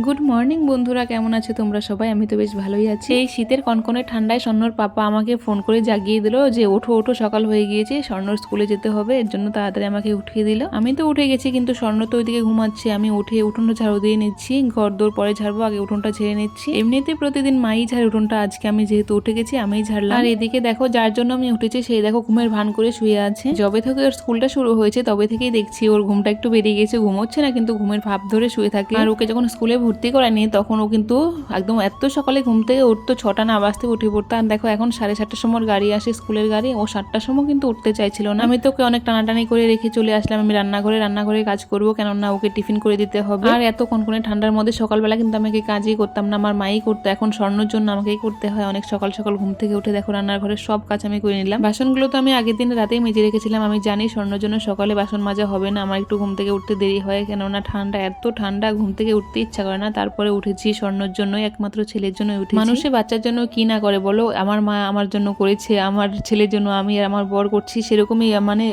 Good morning বন্ধুরা, কেমন আছো তোমরা সবাই? আমি তো বেশ ভালোই আছি। এই শীতের কনকনে ঠান্ডায় স্বর্ণর পাপা আমাকে ফোন করে জাগিয়ে দিল যে ওঠো ওঠো, সকাল হয়ে গিয়েছে, স্বর্ণর স্কুলে যেতে হবে। এর জন্য তাড়াতাড়ি আমাকে উঠিয়ে দিল। আমি তো উঠে গেছি, কিন্তু স্বর্ণ তো ওইদিকে ঘুমাচ্ছে। আমি উঠে উঠোনটা ঝাড়ু দিয়ে নিচ্ছি। ঘর দৌড় পরে ঝাড়বো, আগে উঠোনটা ঝেড়ে নিচ্ছি। এমনিতে প্রতিদিন মাই ঝাড় উঠোনটা, আজকে আমি যেহেতু উঠে গেছি আমিই ঝাড়লাম। আর এদিকে দেখো, যার জন্য আমি উঠেছি সেই দেখো ঘুমের ভান করে শুয়ে আছে। যবে থেকে ওর স্কুলটা শুরু হয়েছে তবে থেকেই দেখছি ওর ঘুমটা একটু বেরিয়ে গেছে। ঘুমোচ্ছে না, কিন্তু ঘুমের ভাব ধরে শুয়ে থাকে। আর ওকে যখন স্কুলে ভর্তি করায়নি তখন ও কিন্তু একদম এত সকালে ঘুম থেকে উঠতো, 6টা না বাজতে উঠে পড়তো। আর দেখো এখন 7:30টার সময় গাড়ি আসে, স্কুলের গাড়ি। ও 7টার সময় কিন্তু উঠতে চাইছিল না। আমি তোকে অনেক টানাটানি করে রেখে চলে আসলাম আমি রান্নাঘরে কাজ করবো, কেননা ওকে টিফিন করে দিতে হবে। আর এত কনকনে ঠান্ডার মধ্যে সকালবেলা কিন্তু আমাকে কাজই করতাম না, আমার মাই করতো। এখন স্বর্ণর জন্য আমাকেই করতে হয়। অনেক সকাল সকাল ঘুম থেকে উঠে দেখো রান্নাঘরের সব কাজ আমি করে নিলাম। বাসনগুলো তো আমি আগের দিন রাতেই মেজে রেখেছিলাম। আমি জানি স্বর্ণর জন্য সকালে বাসন মাজা হবে না, আমার একটু ঘুম থেকে উঠতে দেরি হয়, কেননা ঠান্ডা, এত ঠান্ডা, ঘুম থেকে উঠতে ইচ্ছা করে না। তারপরে উঠেছি স্বর্ণর জন্য, একমাত্র ছেলের জন্য উঠেছি। মানুষে বাচ্চার জন্য কি না করে বলো? আমার মা আমার জন্য করেছে, আমার ছেলের জন্য আমি আর আমার বর করছি। সেরকমই মানে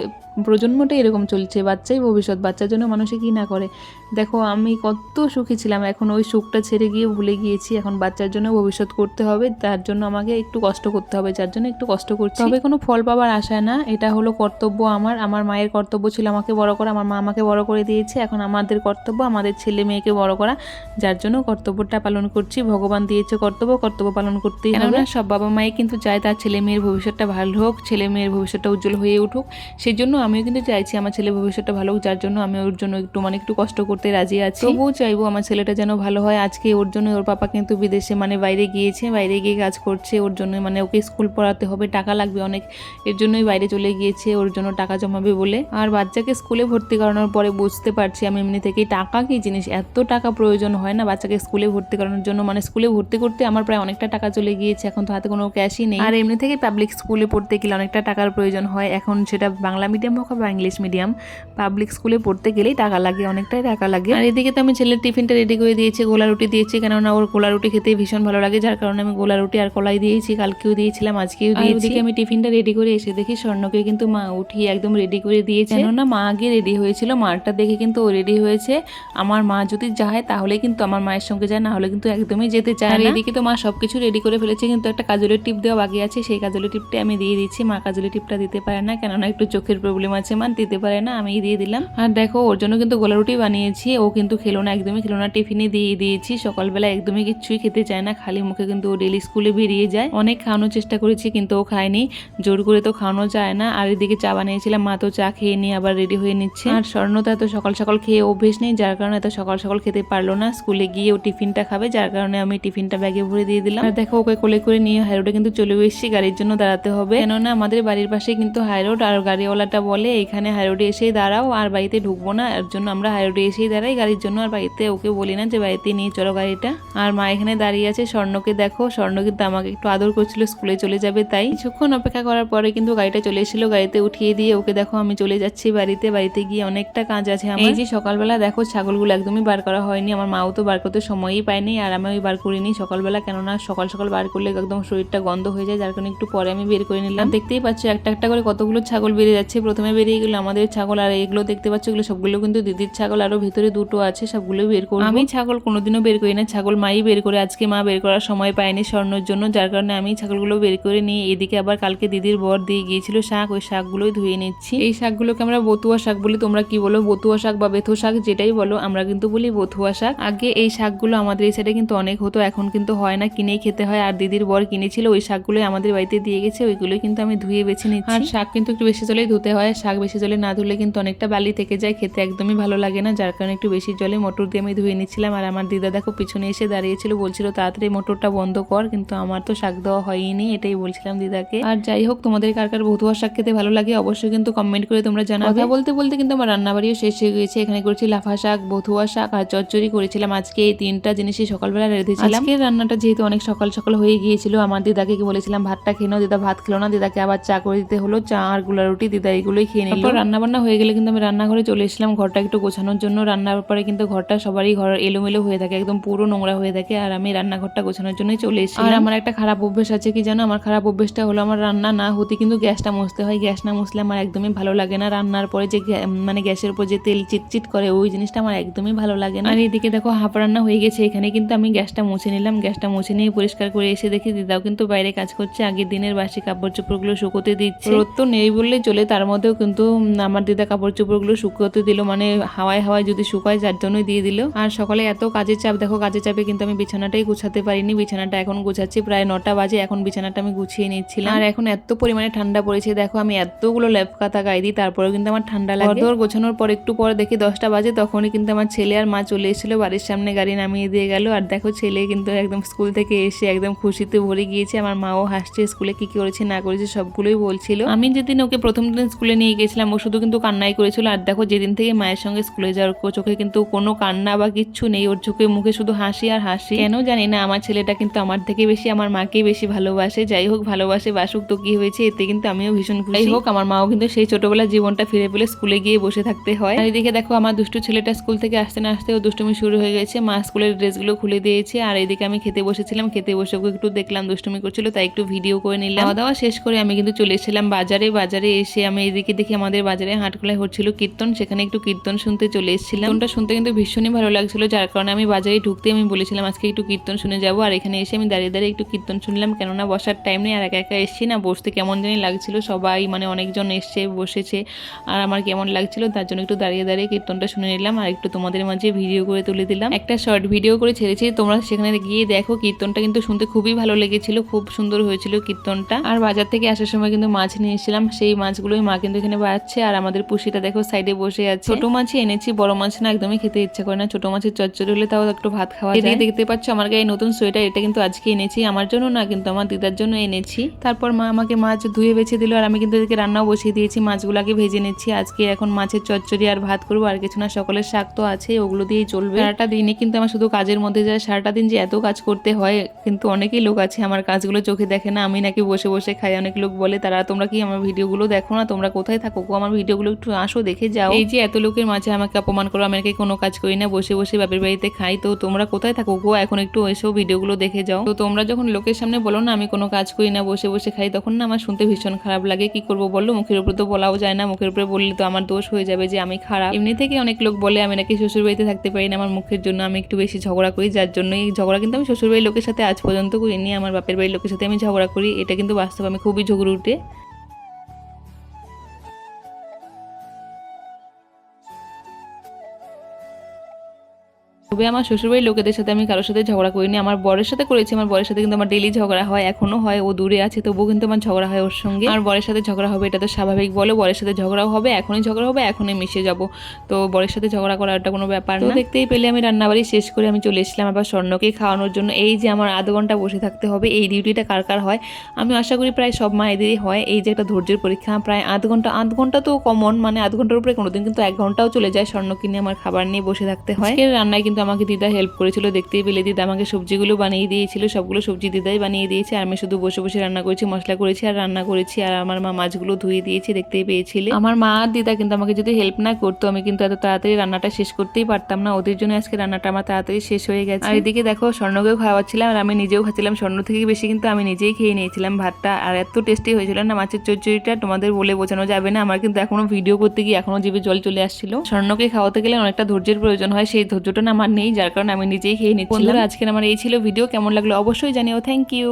প্রজন্মটাই এরকম চলছে। বাচ্চাই ভবিষ্যৎ, বাচ্চার জন্য মানুষে কি না করে। দেখো আমি কত সুখী ছিলাম, এখন ওই সুখটা ছেড়ে গিয়ে ভুলে গিয়েছি। এখন বাচ্চার জন্য ভবিষ্যৎ করতে হবে, তার জন্য আমাকে একটু কষ্ট করতে হবে, যার জন্য একটু কষ্ট করছি। তবে কোনো ফল পাবার আশায় না, এটা হলো কর্তব্য আমার। আমার মায়ের কর্তব্য ছিল আমাকে বড় করা, আমার মা আমাকে বড় করে দিয়েছে। এখন আমাদের কর্তব্য আমাদের ছেলে মেয়েকে বড় করা, যার জন্য কর্তব্যটা পালন করছি। ভগবান দিয়েছে কর্তব্য, কর্তব্য পালন করতেই হবে। সব বাবা মাই কিন্তু চায় তার ছেলে মেয়ের ভবিষ্যৎটা ভালো হোক, ছেলে মেয়ের ভবিষ্যৎটা উজ্জ্বল হয়ে উঠুক। সেই জন্য আমিও কিন্তু চাইছি আমার ছেলে ভবিষ্যৎটা ভালো হোক, যার জন্য আমি ওর জন্য একটু কষ্ট করতে রাজি আছি। তবুও চাইবো আমার ছেলেটা যেন ভালো হয়। আজকে ওর জন্য ওর পাপা কিন্তু বিদেশে বাইরে গিয়েছে, বাইরে গিয়ে কাজ করছে। ওর জন্য ওকে স্কুল পড়াতে হবে, টাকা লাগবে অনেক, এর জন্যই বাইরে চলে গিয়েছে, ওর জন্য টাকা জমাবে বলে। আর বাচ্চাকে স্কুলে ভর্তি করানোর পরে বুঝতে পারছি আমি এমনি থেকেই টাকা কি জিনিস, এত টাকা প্রয়োজন হয় না বাচ্চাকে স্কুলে ভর্তি করানোর জন্য। স্কুলে ভর্তি করতে আমার প্রায় অনেকটা টাকা চলে গিয়েছে, এখন তো হাতে কোনো ক্যাশই নেই। আর এমনি থেকে পাবলিক স্কুলে পড়তে গেলে অনেকটা টাকার প্রয়োজন হয়, এখন সেটা বাংলা মিডিয়াম হোক বা ইংলিশ মিডিয়াম, পাবলিক স্কুলে পড়তে গেলেই টাকা লাগে, অনেকটাই টাকা লাগে। আর এদিকে তো আমি ছেলের টিফিনটা রেডি করে দিয়েছি, গোলা রুটি দিয়েছি, কেননা ওর গোলা রুটি খেতে ভীষণ ভালো লাগে, যার কারণে আমি গোলা রুটি আর কলাই দিয়েছি। কালকেও দিয়েছিলাম, আজকেও দিয়েছি। ওদিকে আমি টিফিনটা রেডি করে এসে দেখি স্বর্ণকে কিন্তু মা উঠিয়ে একদম রেডি করে দিয়েছে, কেননা মা আগে রেডি হয়েছিল, মারটা দেখে কিন্তু ও রেডি হয়েছে। আমার মা যদি যায় তাহলে কিন্তু আমার মায়ের সঙ্গে যায়, না হলে কিন্তু একদমই যেতে চায় না। এদিকে তো মা সবকিছু রেডি করে ফেলেছে, কিন্তু একটা কাজলের টিপ দেওয়া বাকি আছে, সেই কাজলের টিপটা আমি দিয়ে দিচ্ছি। মা কাজলের টিপটা দিতে পারে না, কেননা একটু চোখের প্রবলেম আছে, মা দিতে পারে না, আমি দিয়ে দিলাম। আর দেখো ওর জন্য কিন্তু গোলা রুটি বানিয়েছি, ও কিন্তু খেলো না, একদমই খেলো না। টিফিনে দিয়ে দিয়েছি, সকালবেলা একদমই কিচ্ছুই খেতে চায় না, খালি মুখে কিন্তু ও ডেলি স্কুলে বেরিয়ে যায়। অনেক খাওয়ানোর চেষ্টা করেছি কিন্তু ও খায়নি, জোর করে তো খাওয়ানো যায় না। আর এদিকে চা বানিয়েছিলাম, মা তো চা খেয়ে নিয়ে আবার রেডি হয়ে নিচ্ছে। আর স্বর্ণ তো এত সকাল সকাল খেয়ে অভ্যেস নেই, যার কারণে এত সকাল সকাল খেতে পারলো না। স্কুলে গিয়ে ও টিফিনটা খাবে, যার কারণে আমি টিফিনটা ব্যাগে ভরে দিয়ে দিলাম। আর দেখো ওকে কোলে করে নিয়ে হাইরোডে কিন্তু চলে এসেছি, গাড়ির জন্য দাঁড়াতে হবে, কেননা আমাদের বাড়ির পাশে কিন্তু হাইরোড। আর গাড়িওয়ালাটা বলে এখানে হাইরোডে এসেই দাঁড়াও, আর বাড়িতে ঢুকবো না, এর জন্য আমরা হাইরোডে এসেই দাঁড়াই গাড়ির জন্য। আর বাড়িতে ওকে বলি না যে বাড়িতে নিয়ে চলো গাড়িটা। আর মা এখানে দাঁড়িয়ে আছে। স্বর্ণকে দেখো, স্বর্ণ কিন্তু আমাকে একটু আদর করছিল, স্কুলে চলে যাবে তাই। কিছুক্ষণ অপেক্ষা করার পরে কিন্তু গাড়িটা চলে এসেছিল, গাড়িতে উঠিয়ে দিয়ে ওকে দেখো আমি চলে যাচ্ছি বাড়িতে। বাড়িতে গিয়ে অনেকটা কাজ আছে আমার। এই যে সকালবেলা দেখো ছাগলগুলো একদমই বার করা হয়নি, আমার মাও তো বার করতে সময়ই পায়নি, আর আমি ওই বার করিনি সকালবেলা, কেননা সকাল সকাল বার করলে একদম শরীরটা গন্ধ হয়ে যায়, যার কারণে একটু পরে আমি বের করে নিলাম। দেখতেই পাচ্ছ একটা একটা করে কতগুলো ছাগল বেরিয়ে যাচ্ছে। প্রথমে বেরিয়ে গেলো আমাদের ছাগল, আর এগুলো দেখতে পাচ্ছ এগুলো সবগুলো কিন্তু দিদির ছাগল, আরো ভিতরে দুটো আছে, সবগুলো বের করবো। আমি ছাগল কোনোদিনও বের করি না, ছাগল মাই বের করে। আজকে মা বের করার সময় পায়নি স্বর্ণর জন্য, যার কারণে আমি ছাগলগুলো বের করে নিয়ে এদিকে আবার কালকে দিদির বর দিয়ে গিয়েছিল শাক, ওই শাকগুলোই ধুয়ে নিচ্ছি। এই শাকগুলোকে আমরা বতুয়া শাক বলি, তোমরা কি বলো? বতুয়া শাক বা বেথো শাক যেটাই বলো, আমরা কিন্তু বলি বতুয়া শাক। আগে এই শাকগুলো আমাদের এই সাইডে কিন্তু অনেক হতো, এখন কিন্তু হয় না, কিনেই খেতে হয়। আর দিদির বর কিনেছিল, ওই শাকগুলোই আমাদের বাড়িতে দিয়ে গেছে, ওইগুলোই কিন্তু আমি ধুয়ে বেছে নিচ্ছি। আর শাক কিন্তু একটু বেশি জলেই ধুতে হয়, শাক বেশি জলে না ধুলে কিন্তু অনেকটা বালি থেকে যায়, খেতে একদমই ভালো লাগে না, যার কারণে একটু বেশি জলে মটর দিয়ে আমি ধুয়ে নিচ্ছিলাম। আর আমার দিদা দেখো পিছনে এসে দাঁড়িয়েছিল, বলছিল তাড়াতাড়ি মোটরটা বন্ধ কর, কিন্তু আমার তো শাক দেওয়া হয়নি, এটাই বলছিলাম দিদাকে। আর যাই হোক, তোমাদের কার কার বতুয়া শাক খেতে ভালো লাগে অবশ্যই কিন্তু কমেন্ট করে তোমরা জানাবে। কথা বলতে বলতে কিন্তু আমার রান্নাবাড়িও শেষ হয়ে গেছে। এখানে করেছি লাফা শাক, বতুয়া শাক আর চচ্চড়ি করেছিলাম। আজকে এই তিনটা জিনিসই সকালবেলা রেঁধেছিলাম। আজকে রান্নাটা যেহেতু অনেক সকাল সকাল হয়ে গিয়েছিল, আমার দিদাকে বলেছিলাম ভাতটা খেয়ে নাও, দিদা ভাত খেলো না, দিদাকে আবার চা করে দিতে হলো, চা আর গুলা রুটি দিদা এগুলোই খেয়ে নিল। রান্না বান্না হয়ে গেলে কিন্তু আমি রান্নাঘরে চলে এসেছিলাম ঘরটা একটু গোছানোর জন্য। রান্নার পরে কিন্তু ঘরটা সবারই ঘর এলোমেলো হয়ে থাকে, একদম পুরো নোংরা হয়ে থাকে। আর আমি রান্নাঘরটা গোছানোর জন্যই চলে এসেছি। আর আমার একটা খারাপ অভ্যেস আছে কি জানো, আমার খারাপ অভ্যেসটা হলো আমার রান্না না হতে কিন্তু গ্যাসটা মুছতে হয়। গ্যাস না মুছলে আমার একদমই ভালো লাগে না। রান্নার পরে যে মানে গ্যাসের উপর যে তেল চিটচিট করে ওই জিনিসটা আমার একদমই ভালো লাগে না। আর এদিকে দেখো হাফ রান্না হয়ে গেছে, এখানে কিন্তু আমি গ্যাসটা মুছে নিলাম। গ্যাসটা মুছে নিয়ে পরিষ্কার করে এসে দেখি দিদাও কিন্তু বাইরে কাজ করছে, আগের দিনের বাসি কাপড় চোপড়গুলো শুকোতে দিচ্ছে। রোদ তো নেই বললেই চলে, তার মধ্যেও কিন্তু আমার দিদা কাপড় চোপড়গুলো শুকোতে দিল, মানে হাওয়ায় হাওয়ায় যদি শুকায় যার জন্যই দিয়ে দিল। আর সকালে এত কাজের চাপ, দেখো কাজের চাপে কিন্তু আমি বিছানাটাই গুছাতে পারিনি। বিছানাটা এখন গুছাচ্ছি, প্রায় 9টা বাজে, এখন বিছানাটা আমি গুছিয়ে নিচ্ছিলাম। আর এখন এত পরিমাণে ঠান্ডা পড়েছে, দেখো আমি এতগুলো লেপকাতা গায়ে দিই তারপরেও কিন্তু আমার ঠান্ডা লাগে। ঘর গোছানোর পর একটু পরে দেখি 10টা বাজে, তখনই কিন্তু আমার ছেলে আর মা চলে এসেছিল, বাড়ির সামনে গাড়ি নামিয়ে দিয়ে গেল। আর দেখো ছেলে কিন্তু একদম স্কুল থেকে এসে একদম খুশিতে ভরে গিয়েছে। আমার মাও হাসছে, স্কুলে কি করেছে না করেছে সবগুলোই বলছিল। আমি যেদিন ওকে প্রথম দিন স্কুলে নিয়ে গেছিলাম ও শুধু কিন্তু কান্নাই করেছিল। আর দেখো যেদিন থেকে মায়ের সঙ্গে স্কুলে যাওয়ার চোখে কিন্তু কোনো কান্না বা কিচ্ছু নেই, ওর চোখে মুখে শুধু হাসি আর হাসি। কেন জানি না আমার ছেলেটা কিন্তু আমার থেকে বেশি আমার মাকেই বেশি ভালোবাসে। যাই হোক ভালোবাসে বাসুক, তো কি হয়েছে, এতে কিন্তু আমিও ভীষণ খুশি। যাই হোক আমার মাও কিন্তু সেই ছোটবেলার জীবনটা ফিরে পেলে স্কুলে গিয়ে বসে থাকতে হয়। আর এদিকে দেখো আমার দুষ্টু ছেলেটা স্কুল থেকে আসতে না আসতে ও দুষ্টুমি শুরু হয়ে গেছে। মা স্কুলের ড্রেসগুলো খুলে দিয়েছে। আর এদিকে আমি খেতে বসেছিলাম, খেতে বসে ওকে একটু দেখলাম দুষ্টুমি করছিল, তাই একটু ভিডিও করে নিলাম। খাওয়া দাওয়া শেষ করে আমি কিন্তু চলে এসেছিলাম বাজারে। বাজারে এসে আমি এদিকে দেখি আমাদের বাজারে হাটখোলায় হচ্ছিল কীর্তন, সেখানে একটু কীর্তন শুনতে চলে এসেছিলাম। কীর্তনটা শুনতে কিন্তু ভীষণই ভালো লাগছিল, যার কারণে আমি বাজারে ঢুকতে আমি বলেছিলাম আজকে একটু কীর্তন শুনে যাবো। আর এখানে এসে আমি দাঁড়িয়ে দাঁড়িয়ে একটু কীর্তন শুনলাম, কেননা বসার টাইম নেই। আর একা একা এসছি না, বসতে কেমন জানি লাগছিল, সবাই মানে অনেকজন এসছে বসেছে, আর আমার কেমন লাগছিল, তার জন্য একটু দাঁড়িয়ে দাঁড়িয়ে কীর্তনটা শুনে নিলাম। আর একটু তোমাদের মাঝে ভিডিও করে তুলে দিলাম, একটা শর্ট ভিডিও করে ছেড়েছি, তোমরা সেখানে গিয়ে দেখো। কীর্তনটা কিন্তু শুনতে খুবই ভালো লেগেছিল, খুব সুন্দর হয়েছিল কীর্তনটা। আর বাজার থেকে আসার সময় কিন্তু মাছ নিয়ে এসেছিলাম, সেই মাছগুলোই মা কিন্তু এখানে বাড়ছে। আর আমাদের পুষিটা দেখো সাইডে বসে আছে। ছোট মাছই এনেছি, বড় মাছ না, একদমই খেতে ইচ্ছা করে না। ছোট মাছের চচ্চড়ি হলে তাও একটু ভাত খাওয়া যায়। দেখতে পাচ্ছ আমার গায়ে নতুন সোয়েটার, এটা কিন্তু আজকে এনেছি, আমার জন্য না কিন্তু আমার দিদার জন্য এনেছি। তারপর মা আমাকে মাছ ধুয়ে বেছে দিল, আর আমি কিন্তু এদিকে রান্নাও বসিয়ে দিয়েছি, মাছগুলোকে ভেজে নিচ্ছি। আজকে এখন মাছের চচ্চড়ি আর ভাত করবো, আর কিছু না, সকালের শাক তো আছে, ওগুলো দিয়েই চলবে। সারাটা দিনই কিন্তু আমার শুধু কাজের মধ্যে যায়, সারাটা দিন যে এত কাজ করতে হয়। কিন্তু অনেকেই লোক আছে আমার কাজগুলো চোখে দেখে না, আমি নাকি বসে বসে খাই। অনেক লোক বলে, তারা তোমরা কি আমার ভিডিওগুলো দেখো না, তোমরা কোথায় থাকো, আমার ভিডিওগুলো একটু আসো দেখে যাও। এই যে এত লোকের মাঝে আমাকে অপমান করো, আমি নাকি কোনো কাজ করি না, বসে বসে বাপের বাড়িতে খাই, তো তোমরা কোথায় থাকো গো, এখন একটু এসো ভিডিওগুলো দেখে যাও। তো তোমরা যখন লোকের সামনে বলো না আমি কোনো কাজ করি না, বসে বসে খাই, তখন না আমার শুনতে ভীষণ খারাপ লাগে। কি করবো বলো, মুখের উপর তো বলাও যায় না, মুখের উপরে বললে তো আমার দোষ হয়ে যাবে যে আমি খারাপ। এমনি থেকে অনেক লোক বলে আমি নাকি শ্বশুর বাড়িতে থাকতে পারি না, আমার মুখের জন্য আমি একটু বেশি ঝগড়া করি, যার জন্য এই ঝগড়া কিন্তু আমি শ্বশুর বাড়ির লোকের সাথে আজ পর্যন্ত করিনি, আমার বাপের বাড়ির লোকের সাথে আমি ঝগড়া করি, এটা কিন্তু বাস্তব, আমি খুবই ঝগড়ে উঠে। তবে আমার শ্বশুরবাড়ির লোকেদের সাথে আমি কারোর সাথে ঝগড়া করিনি, আমার বরের সাথে করেছি। আমার বরের সাথে কিন্তু আমার ডেলি ঝগড়া হয়, এখনো হয়, ও দূরে আছে তবুও কিন্তু আমার ঝগড়া হয় ওর সঙ্গে। আর বরের সাথে ঝগড়া হবে এটা তো স্বাভাবিক, বলো, বরের সাথে ঝগড়াও হবে, এখনই ঝগড়া হবে, এখনই মিশে যাব, তো বরের সাথে ঝগড়া করা ওটা কোনো ব্যাপার না। দেখতেই পেলে আমি রান্নাবাড়ি শেষ করে আমি চলে এসেছিলাম আবার স্বর্ণকে খাওয়ানোর জন্য। এই যে আমার আধ ঘন্টা বসে থাকতে হবে, এই ডিউটিটা কার কার হয়, আমি আশা করি প্রায় সব মায়েদেরই হয়। এই যে একটা ধৈর্যের পরীক্ষা, প্রায় আধ ঘন্টা তো কমন, মানে আধ ঘন্টার উপরে কোনোদিন কিন্তু 1 ঘন্টাও চলে যায় স্বর্ণ কিনে আমার খাবার নিয়ে বসে থাকতে হয়। আজকের রান্নায় কিন্তু আমাকে দিদা হেল্প করেছিল, দেখতেই পেলে দিদা আমাকে সবজিগুলো বানিয়ে দিয়েছিল, সবগুলো সবজি দিদাই বানিয়ে দিয়েছে, আর আমি শুধু বসে বসে রান্না করেছি, মশলা করেছি আর রান্না করেছি। আর আমার মা মাছগুলো ধুয়ে দিয়েছে, দেখতেই পেয়েছিলে। আমার মা আর দিদা কিন্তু আমাকে যদি হেল্প না করতো আমি কিন্তু এত তাড়াতাড়ি রান্নাটা শেষ করতেই পারতাম না, ওদের জন্য আজকে রান্নাটা আমার তাড়াতাড়ি শেষ হয়ে গেছে। আর এদিকে দেখো স্বর্ণকেও খাওয়াচ্ছিলাম আর আমি নিজেও খাচ্ছিলাম, স্বর্ণ থেকে বেশি কিন্তু আমি নিজেই খেয়ে নিয়েছিলাম ভাতটা। আর এত টেস্টি হয়েছিল না মাছের চচ্চড়িটা, তোমাদের বলে বোঝানো যাবে না। আমার কিন্তু এখনো ভিডিও করতে গিয়ে এখনো জিভে জল চলে আসছিল। স্বর্ণকে খাওয়াতে গেলে অনেকটা ধৈর্যের প্রয়োজন হয়, সেই ধৈর্যটা না আমার নেই, যার কারণে আমি নিজেই খেয়ে নিচ্ছিলাম। বন্ধুরা আজকের আমার এই ছিল ভিডিও, কেমন লাগলো অবশ্যই জানিও। Thank you.